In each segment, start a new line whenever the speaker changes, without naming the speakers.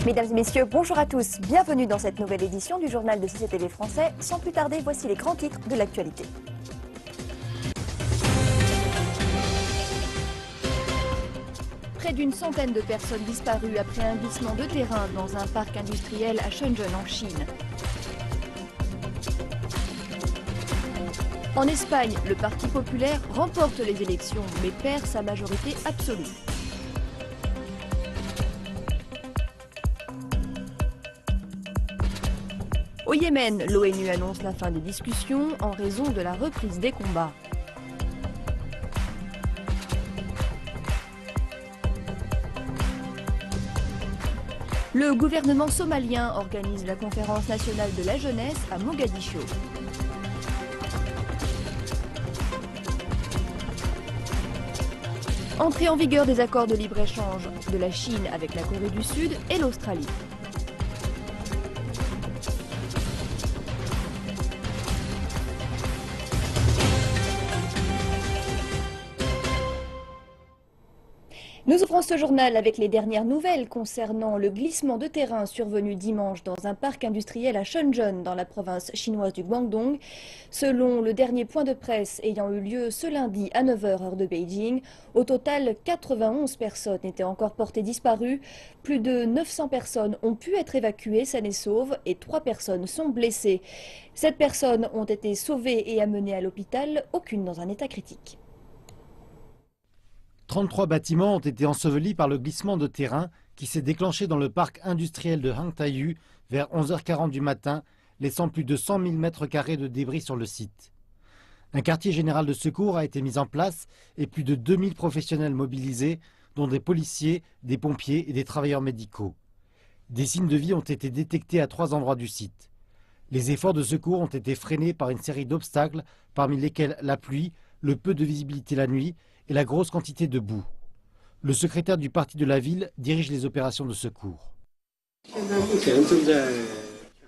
Mesdames et messieurs, bonjour à tous. Bienvenue dans cette nouvelle édition du journal de CCTV français. Sans plus tarder, voici les grands titres de l'actualité. Près d'une centaine de personnes disparues après un glissement de terrain dans un parc industriel à Shenzhen en Chine. En Espagne, le Parti populaire remporte les élections mais perd sa majorité absolue. Au Yémen, l'ONU annonce la fin des discussions en raison de la reprise des combats. Le gouvernement somalien organise la conférence nationale de la jeunesse à Mogadiscio. Entrée en vigueur des accords de libre-échange de la Chine avec la Corée du Sud et l'Australie. Nous ouvrons ce journal avec les dernières nouvelles concernant le glissement de terrain survenu dimanche dans un parc industriel à Shenzhen, dans la province chinoise du Guangdong. Selon le dernier point de presse ayant eu lieu ce lundi à 9 h heure de Beijing, au total 91 personnes étaient encore portées disparues. Plus de 900 personnes ont pu être évacuées saines et sauves et 3 personnes sont blessées. 7 personnes ont été sauvées et amenées à l'hôpital, aucune dans un état critique.
33 bâtiments ont été ensevelis par le glissement de terrain qui s'est déclenché dans le parc industriel de Hangtayu vers 11 h 40 du matin, laissant plus de 100 000 mètres carrés de débris sur le site. Un quartier général de secours a été mis en place et plus de 2000 professionnels mobilisés, dont des policiers, des pompiers et des travailleurs médicaux. Des signes de vie ont été détectés à 3 endroits du site. Les efforts de secours ont été freinés par une série d'obstacles, parmi lesquels la pluie, le peu de visibilité la nuit et la grosse quantité de boue. Le secrétaire du parti de la ville dirige les opérations de secours.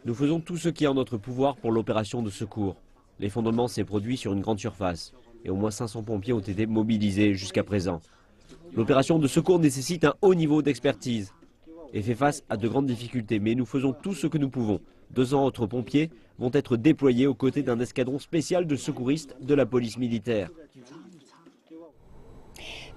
Nous faisons tout ce qui est en notre pouvoir pour l'opération de secours. L'effondrement s'est produit sur une grande surface et au moins 500 pompiers ont été mobilisés jusqu'à présent. L'opération de secours nécessite un haut niveau d'expertise et fait face à de grandes difficultés, mais nous faisons tout ce que nous pouvons. 200 autres pompiers vont être déployés aux côtés d'un escadron spécial de secouristes de la police militaire.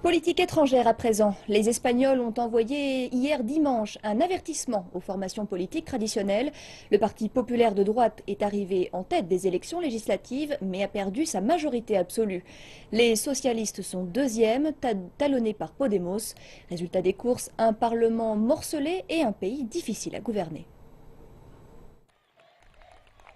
Politique étrangère à présent. Les Espagnols ont envoyé hier dimanche un avertissement aux formations politiques traditionnelles. Le Parti populaire de droite est arrivé en tête des élections législatives mais a perdu sa majorité absolue. Les socialistes sont deuxièmes, talonnés par Podemos. Résultat des courses, un parlement morcelé et un pays difficile à gouverner.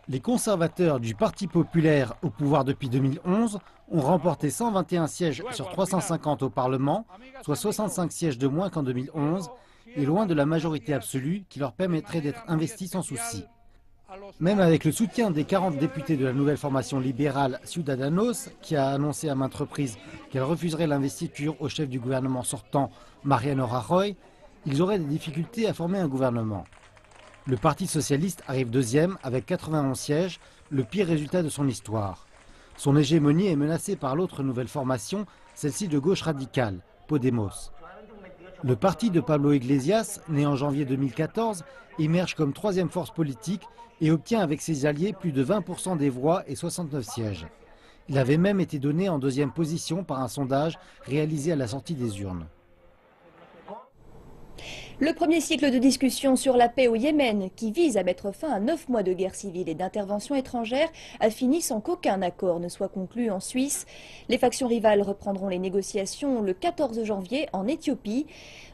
Les conservateurs du Parti populaire au pouvoir depuis 2011 ont remporté 121 sièges sur 350 au Parlement, soit 65 sièges de moins qu'en 2011, et loin de la majorité absolue qui leur permettrait d'être investis sans souci. Même avec le soutien des 40 députés de la nouvelle formation libérale Ciudadanos, qui a annoncé à maintes reprises qu'elle refuserait l'investiture au chef du gouvernement sortant, Mariano Rajoy, ils auraient des difficultés à former un gouvernement. Le Parti socialiste arrive deuxième avec 91 sièges, le pire résultat de son histoire. Son hégémonie est menacée par l'autre nouvelle formation, celle-ci de gauche radicale, Podemos. Le parti de Pablo Iglesias, né en janvier 2014, émerge comme troisième force politique et obtient avec ses alliés plus de 20% des voix et 69 sièges. Il avait même été donné en deuxième position par un sondage réalisé à la sortie des urnes.
Le premier cycle de discussion sur la paix au Yémen, qui vise à mettre fin à 9 mois de guerre civile et d'intervention étrangère, a fini sans qu'aucun accord ne soit conclu en Suisse. Les factions rivales reprendront les négociations le 14 janvier en Éthiopie.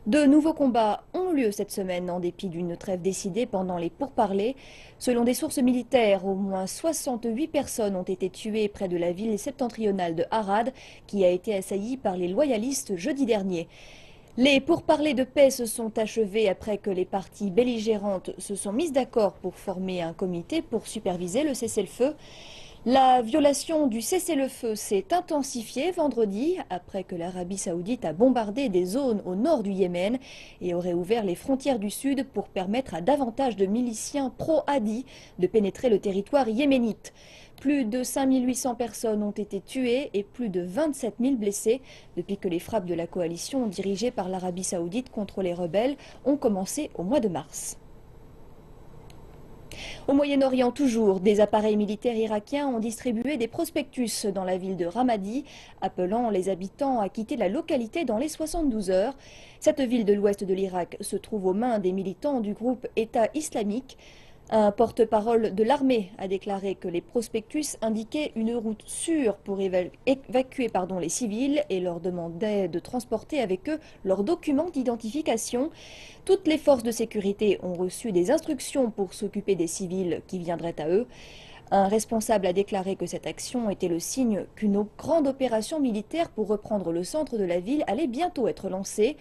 De nouveaux combats ont lieu cette semaine en dépit d'une trêve décidée pendant les pourparlers. Selon des sources militaires, au moins 68 personnes ont été tuées près de la ville septentrionale de Harad, qui a été assaillie par les loyalistes jeudi dernier. Les pourparlers de paix se sont achevés après que les parties belligérantes se sont mises d'accord pour former un comité pour superviser le cessez-le-feu. La violation du cessez-le-feu s'est intensifiée vendredi après que l'Arabie saoudite a bombardé des zones au nord du Yémen et aurait ouvert les frontières du sud pour permettre à davantage de miliciens pro-Hadi de pénétrer le territoire yéménite. Plus de 5800 personnes ont été tuées et plus de 27 000 blessés depuis que les frappes de la coalition dirigée par l'Arabie saoudite contre les rebelles ont commencé au mois de mars. Au Moyen-Orient toujours, des appareils militaires irakiens ont distribué des prospectus dans la ville de Ramadi, appelant les habitants à quitter la localité dans les 72 heures. Cette ville de l'ouest de l'Irak se trouve aux mains des militants du groupe État islamique. Un porte-parole de l'armée a déclaré que les prospectus indiquaient une route sûre pour évacuer les civils et leur demandait de transporter avec eux leurs documents d'identification. Toutes les forces de sécurité ont reçu des instructions pour s'occuper des civils qui viendraient à eux. Un responsable a déclaré que cette action était le signe qu'une grande opération militaire pour reprendre le centre de la ville allait bientôt être lancée.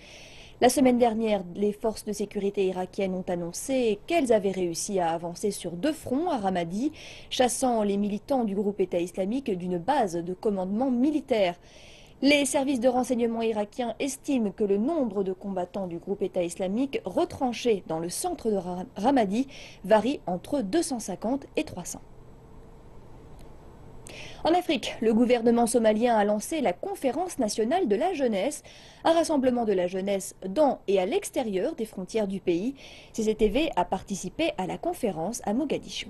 La semaine dernière, les forces de sécurité irakiennes ont annoncé qu'elles avaient réussi à avancer sur 2 fronts à Ramadi, chassant les militants du groupe État islamique d'une base de commandement militaire. Les services de renseignement irakiens estiment que le nombre de combattants du groupe État islamique retranchés dans le centre de Ramadi varie entre 250 et 300. En Afrique, le gouvernement somalien a lancé la Conférence nationale de la jeunesse, un rassemblement de la jeunesse dans et à l'extérieur des frontières du pays. CCTV a participé à la conférence à Mogadiscio.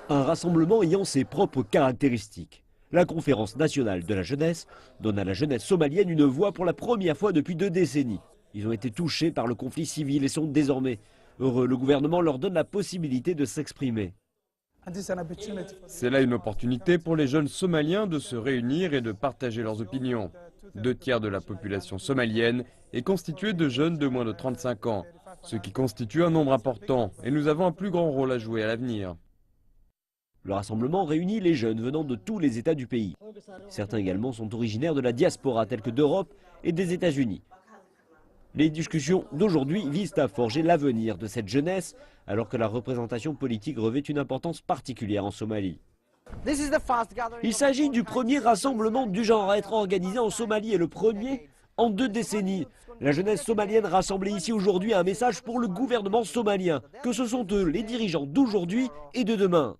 Un rassemblement ayant ses propres caractéristiques. La Conférence nationale de la jeunesse donne à la jeunesse somalienne une voix pour la première fois depuis 2 décennies. Ils ont été touchés par le conflit civil et sont désormais heureux. Le gouvernement leur donne la possibilité de s'exprimer.
C'est là une opportunité pour les jeunes somaliens de se réunir et de partager leurs opinions. 2 tiers de la population somalienne est constituée de jeunes de moins de 35 ans, ce qui constitue un nombre important, et nous avons un plus grand rôle à jouer à l'avenir.
Le rassemblement réunit les jeunes venant de tous les États du pays. Certains également sont originaires de la diaspora, tels que d'Europe et des États-Unis. Les discussions d'aujourd'hui visent à forger l'avenir de cette jeunesse, alors que la représentation politique revêt une importance particulière en Somalie. Il s'agit du premier rassemblement du genre à être organisé en Somalie et le premier en 2 décennies. La jeunesse somalienne rassemblée ici aujourd'hui a un message pour le gouvernement somalien, que ce sont eux les dirigeants d'aujourd'hui et de demain.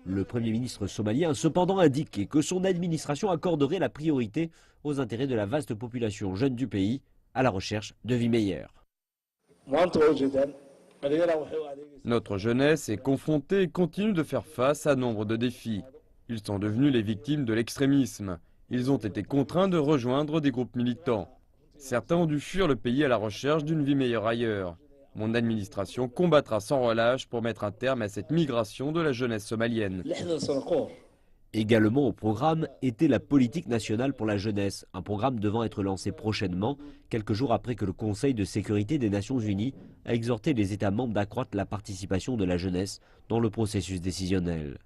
Le Premier ministre somalien a cependant indiqué que son administration accorderait la priorité aux intérêts de la vaste population jeune du pays, à la recherche de vie meilleure.
Notre jeunesse est confrontée et continue de faire face à nombre de défis. Ils sont devenus les victimes de l'extrémisme. Ils ont été contraints de rejoindre des groupes militants. Certains ont dû fuir le pays à la recherche d'une vie meilleure ailleurs. Mon administration combattra sans relâche pour mettre un terme à cette migration de la jeunesse somalienne.
Également au programme était la politique nationale pour la jeunesse, un programme devant être lancé prochainement, quelques jours après que le Conseil de sécurité des Nations Unies a exhorté les États membres d'accroître la participation de la jeunesse dans le processus décisionnel.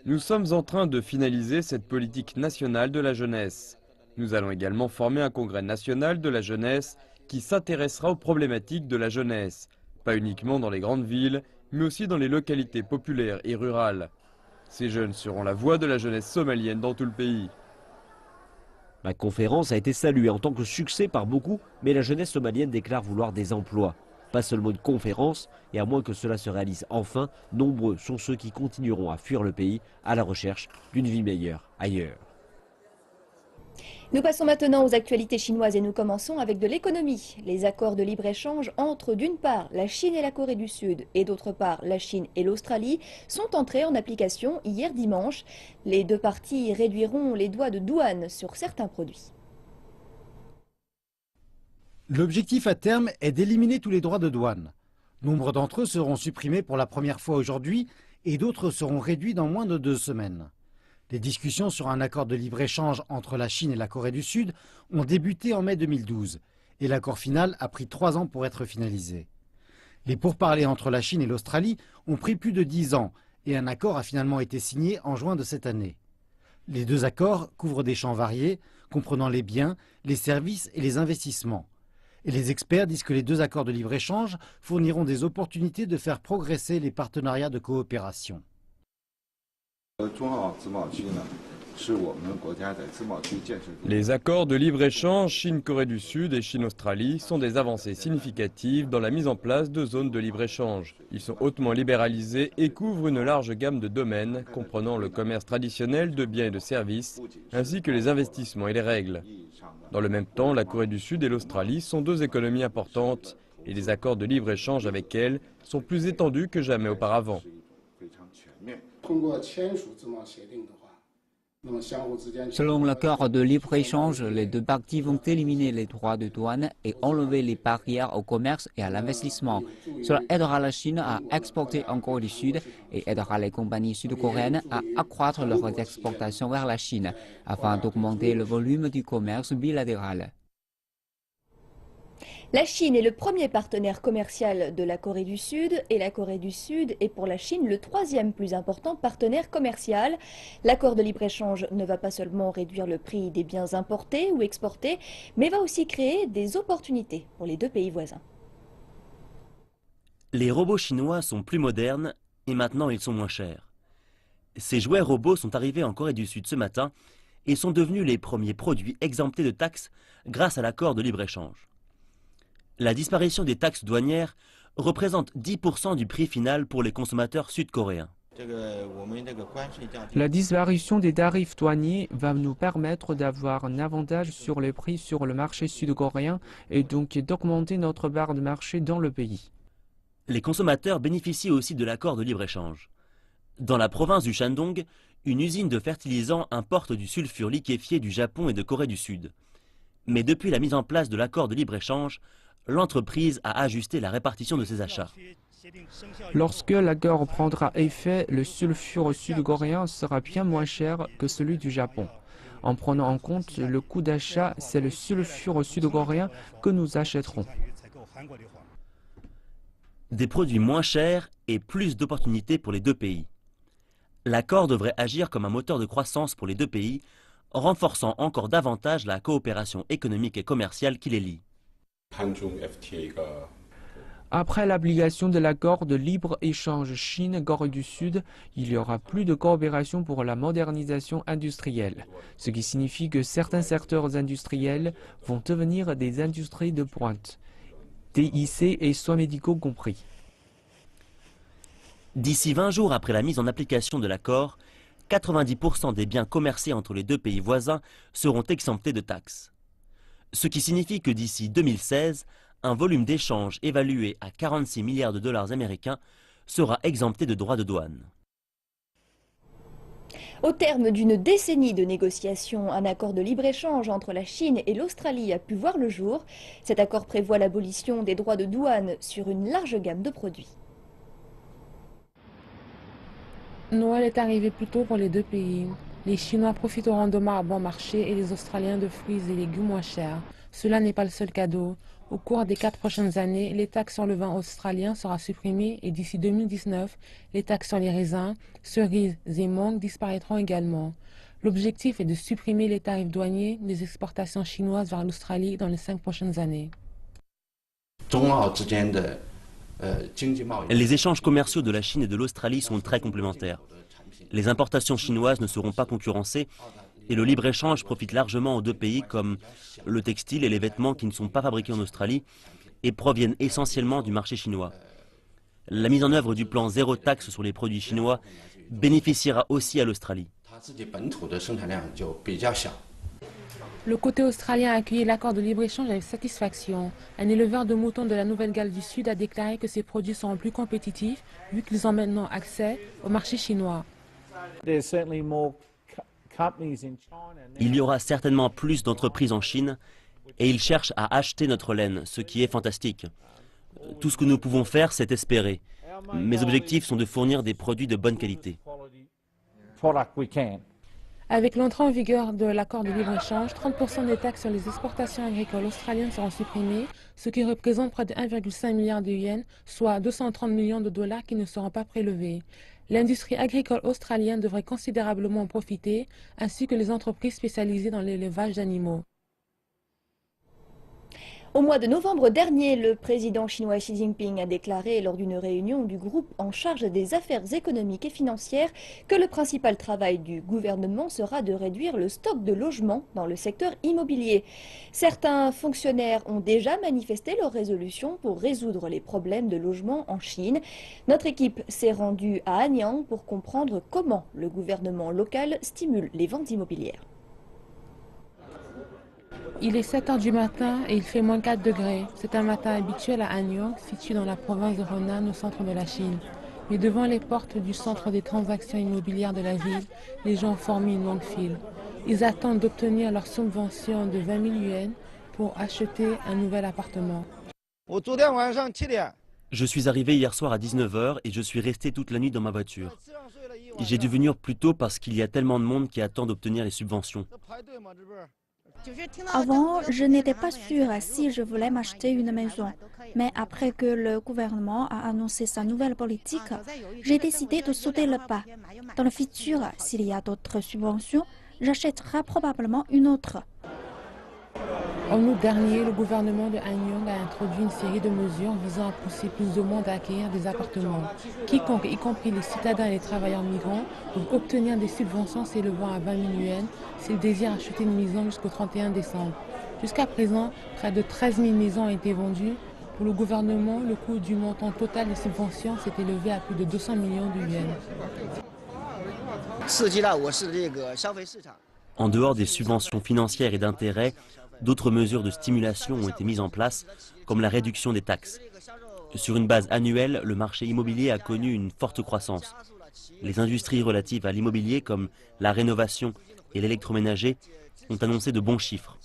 Nous sommes en train de finaliser cette politique nationale de la jeunesse. Nous allons également former un congrès national de la jeunesse qui s'intéressera aux problématiques de la jeunesse, pas uniquement dans les grandes villes, mais aussi dans les localités populaires et rurales. Ces jeunes seront la voix de la jeunesse somalienne dans tout le pays.
La conférence a été saluée en tant que succès par beaucoup, mais la jeunesse somalienne déclare vouloir des emplois. Pas seulement une conférence, et à moins que cela se réalise enfin, nombreux sont ceux qui continueront à fuir le pays à la recherche d'une vie meilleure ailleurs.
Nous passons maintenant aux actualités chinoises et nous commençons avec de l'économie. Les accords de libre-échange entre d'une part la Chine et la Corée du Sud et d'autre part la Chine et l'Australie sont entrés en application hier dimanche. Les 2 parties réduiront les droits de douane sur certains produits.
L'objectif à terme est d'éliminer tous les droits de douane. Nombre d'entre eux seront supprimés pour la première fois aujourd'hui et d'autres seront réduits dans moins de 2 semaines. Les discussions sur un accord de libre-échange entre la Chine et la Corée du Sud ont débuté en mai 2012 et l'accord final a pris 3 ans pour être finalisé. Les pourparlers entre la Chine et l'Australie ont pris plus de 10 ans et un accord a finalement été signé en juin de cette année. Les 2 accords couvrent des champs variés, comprenant les biens, les services et les investissements. Et les experts disent que les deux accords de libre-échange fourniront des opportunités de faire progresser les partenariats de coopération.
Les accords de libre-échange Chine-Corée du Sud et Chine-Australie sont des avancées significatives dans la mise en place de zones de libre-échange. Ils sont hautement libéralisés et couvrent une large gamme de domaines, comprenant le commerce traditionnel de biens et de services, ainsi que les investissements et les règles. Dans le même temps, la Corée du Sud et l'Australie sont deux économies importantes et les accords de libre-échange avec elles sont plus étendus que jamais auparavant.
Selon l'accord de libre-échange, les deux parties vont éliminer les droits de douane et enlever les barrières au commerce et à l'investissement. Cela aidera la Chine à exporter en Corée du Sud et aidera les compagnies sud-coréennes à accroître leurs exportations vers la Chine afin d'augmenter le volume du commerce bilatéral.
La Chine est le premier partenaire commercial de la Corée du Sud et la Corée du Sud est pour la Chine le troisième plus important partenaire commercial. L'accord de libre-échange ne va pas seulement réduire le prix des biens importés ou exportés, mais va aussi créer des opportunités pour les deux pays voisins.
Les robots chinois sont plus modernes et maintenant ils sont moins chers. Ces jouets robots sont arrivés en Corée du Sud ce matin et sont devenus les premiers produits exemptés de taxes grâce à l'accord de libre-échange. La disparition des taxes douanières représente 10% du prix final pour les consommateurs sud-coréens.
La disparition des tarifs douaniers va nous permettre d'avoir un avantage sur les prix sur le marché sud-coréen et donc d'augmenter notre part de marché dans le pays.
Les consommateurs bénéficient aussi de l'accord de libre-échange. Dans la province du Shandong, une usine de fertilisants importe du sulfure liquéfié du Japon et de Corée du Sud. Mais depuis la mise en place de l'accord de libre-échange, l'entreprise a ajusté la répartition de ses achats.
Lorsque l'accord prendra effet, le sulfure sud-coréen sera bien moins cher que celui du Japon. En prenant en compte le coût d'achat, c'est le sulfure sud-coréen que nous achèterons.
Des produits moins chers et plus d'opportunités pour les deux pays. L'accord devrait agir comme un moteur de croissance pour les deux pays, renforçant encore davantage la coopération économique et commerciale qui les lie.
Après l'application de l'accord de libre-échange Chine-Corée du Sud, il y aura plus de coopération pour la modernisation industrielle, ce qui signifie que certains secteurs industriels vont devenir des industries de pointe, TIC et soins médicaux compris.
D'ici 20 jours après la mise en application de l'accord, 90% des biens commercés entre les deux pays voisins seront exemptés de taxes. Ce qui signifie que d'ici 2016, un volume d'échange évalué à 46 milliards de dollars américains sera exempté de droits de douane.
Au terme d'une décennie de négociations, un accord de libre-échange entre la Chine et l'Australie a pu voir le jour. Cet accord prévoit l'abolition des droits de douane sur une large gamme de produits.
Noël est arrivé plus tôt pour les deux pays. Les Chinois profiteront de mars à bon marché et les Australiens de fruits et légumes moins chers. Cela n'est pas le seul cadeau. Au cours des 4 prochaines années, les taxes sur le vin australien sera supprimée et d'ici 2019, les taxes sur les raisins, cerises et mangues disparaîtront également. L'objectif est de supprimer les tarifs douaniers des exportations chinoises vers l'Australie dans les 5 prochaines années.
Les échanges commerciaux de la Chine et de l'Australie sont très complémentaires. Les importations chinoises ne seront pas concurrencées et le libre-échange profite largement aux deux pays comme le textile et les vêtements qui ne sont pas fabriqués en Australie et proviennent essentiellement du marché chinois. La mise en œuvre du plan zéro taxe sur les produits chinois bénéficiera aussi à l'Australie.
Le côté australien a accueilli l'accord de libre-échange avec satisfaction. Un éleveur de moutons de la Nouvelle-Galles du Sud a déclaré que ses produits seront plus compétitifs vu qu'ils ont maintenant accès au marché chinois.
Il y aura certainement plus d'entreprises en Chine et ils cherchent à acheter notre laine, ce qui est fantastique. Tout ce que nous pouvons faire, c'est espérer. Mes objectifs sont de fournir des produits de bonne qualité.
Avec l'entrée en vigueur de l'accord de libre-échange, 30% des taxes sur les exportations agricoles australiennes seront supprimées, ce qui représente près de 1,5 milliard de yens, soit 230 millions de dollars qui ne seront pas prélevés. L'industrie agricole australienne devrait considérablement en profiter, ainsi que les entreprises spécialisées dans l'élevage d'animaux.
Au mois de novembre dernier, le président chinois Xi Jinping a déclaré lors d'une réunion du groupe en charge des affaires économiques et financières que le principal travail du gouvernement sera de réduire le stock de logements dans le secteur immobilier. Certains fonctionnaires ont déjà manifesté leur résolution pour résoudre les problèmes de logement en Chine. Notre équipe s'est rendue à Anyang pour comprendre comment le gouvernement local stimule les ventes immobilières.
Il est 7 h du matin et il fait moins 4 degrés. C'est un matin habituel à Anyang, situé dans la province de Henan, au centre de la Chine. Mais devant les portes du centre des transactions immobilières de la ville, les gens forment une longue file. Ils attendent d'obtenir leur subvention de 20 000 yuans pour acheter un nouvel appartement.
Je suis arrivé hier soir à 19 h et je suis resté toute la nuit dans ma voiture. J'ai dû venir plus tôt parce qu'il y a tellement de monde qui attend d'obtenir les subventions.
Avant, je n'étais pas sûre si je voulais m'acheter une maison. Mais après que le gouvernement a annoncé sa nouvelle politique, j'ai décidé de sauter le pas. Dans le futur, s'il y a d'autres subventions, j'achèterai probablement une autre.
En août dernier, le gouvernement de Anyang a introduit une série de mesures visant à pousser plus de monde à acquérir des appartements. Quiconque, y compris les citadins et les travailleurs migrants, peuvent obtenir des subventions s'élevant à 20 000 yuans s'ils désirent acheter une maison jusqu'au 31 décembre. Jusqu'à présent, près de 13 000 maisons ont été vendues. Pour le gouvernement, le coût du montant total des subventions s'est élevé à plus de 200 millions de yuans.
En dehors des subventions financières et d'intérêts, d'autres mesures de stimulation ont été mises en place, comme la réduction des taxes. Sur une base annuelle, le marché immobilier a connu une forte croissance. Les industries relatives à l'immobilier, comme la rénovation et l'électroménager, ont annoncé de bons chiffres.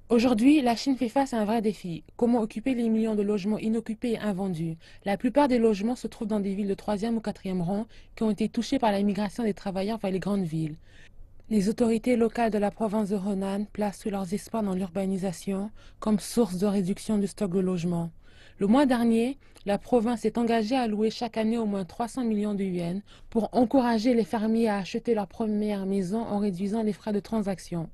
Aujourd'hui, la Chine fait face à un vrai défi. Comment occuper les millions de logements inoccupés et invendus? La plupart des logements se trouvent dans des villes de 3e ou 4e rang qui ont été touchées par la migration des travailleurs vers les grandes villes. Les autorités locales de la province de Henan placent tous leurs espoirs dans l'urbanisation comme source de réduction du stock de logements. Le mois dernier, la province est engagée à louer chaque année au moins 300 millions de yuans pour encourager les fermiers à acheter leur première maison en réduisant les frais de transaction.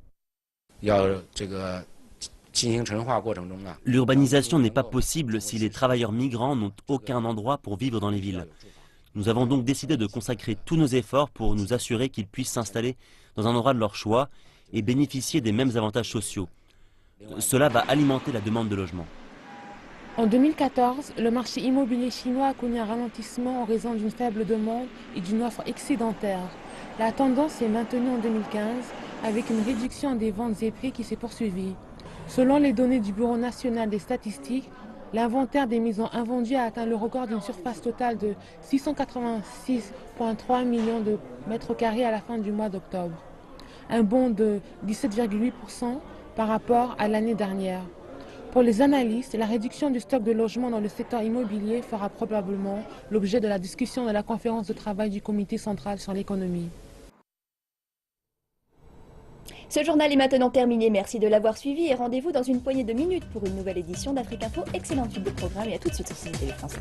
L'urbanisation n'est pas possible si les travailleurs migrants n'ont aucun endroit pour vivre dans les villes. Nous avons donc décidé de consacrer tous nos efforts pour nous assurer qu'ils puissent s'installer dans un endroit de leur choix et bénéficier des mêmes avantages sociaux. Cela va alimenter la demande de logement.
En 2014, le marché immobilier chinois a connu un ralentissement en raison d'une faible demande et d'une offre excédentaire. La tendance est maintenue en 2015 avec une réduction des ventes et prix qui s'est poursuivie. Selon les données du Bureau national des statistiques, l'inventaire des maisons invendues a atteint le record d'une surface totale de 686,3 millions de mètres carrés à la fin du mois d'octobre, un bond de 17,8% par rapport à l'année dernière. Pour les analystes, la réduction du stock de logements dans le secteur immobilier fera probablement l'objet de la discussion de la conférence de travail du Comité central sur l'économie.
Ce journal est maintenant terminé. Merci de l'avoir suivi et rendez-vous dans une poignée de minutes pour une nouvelle édition d'Afrique Info. Excellente suite de programme et à tout de suite sur CNTV France.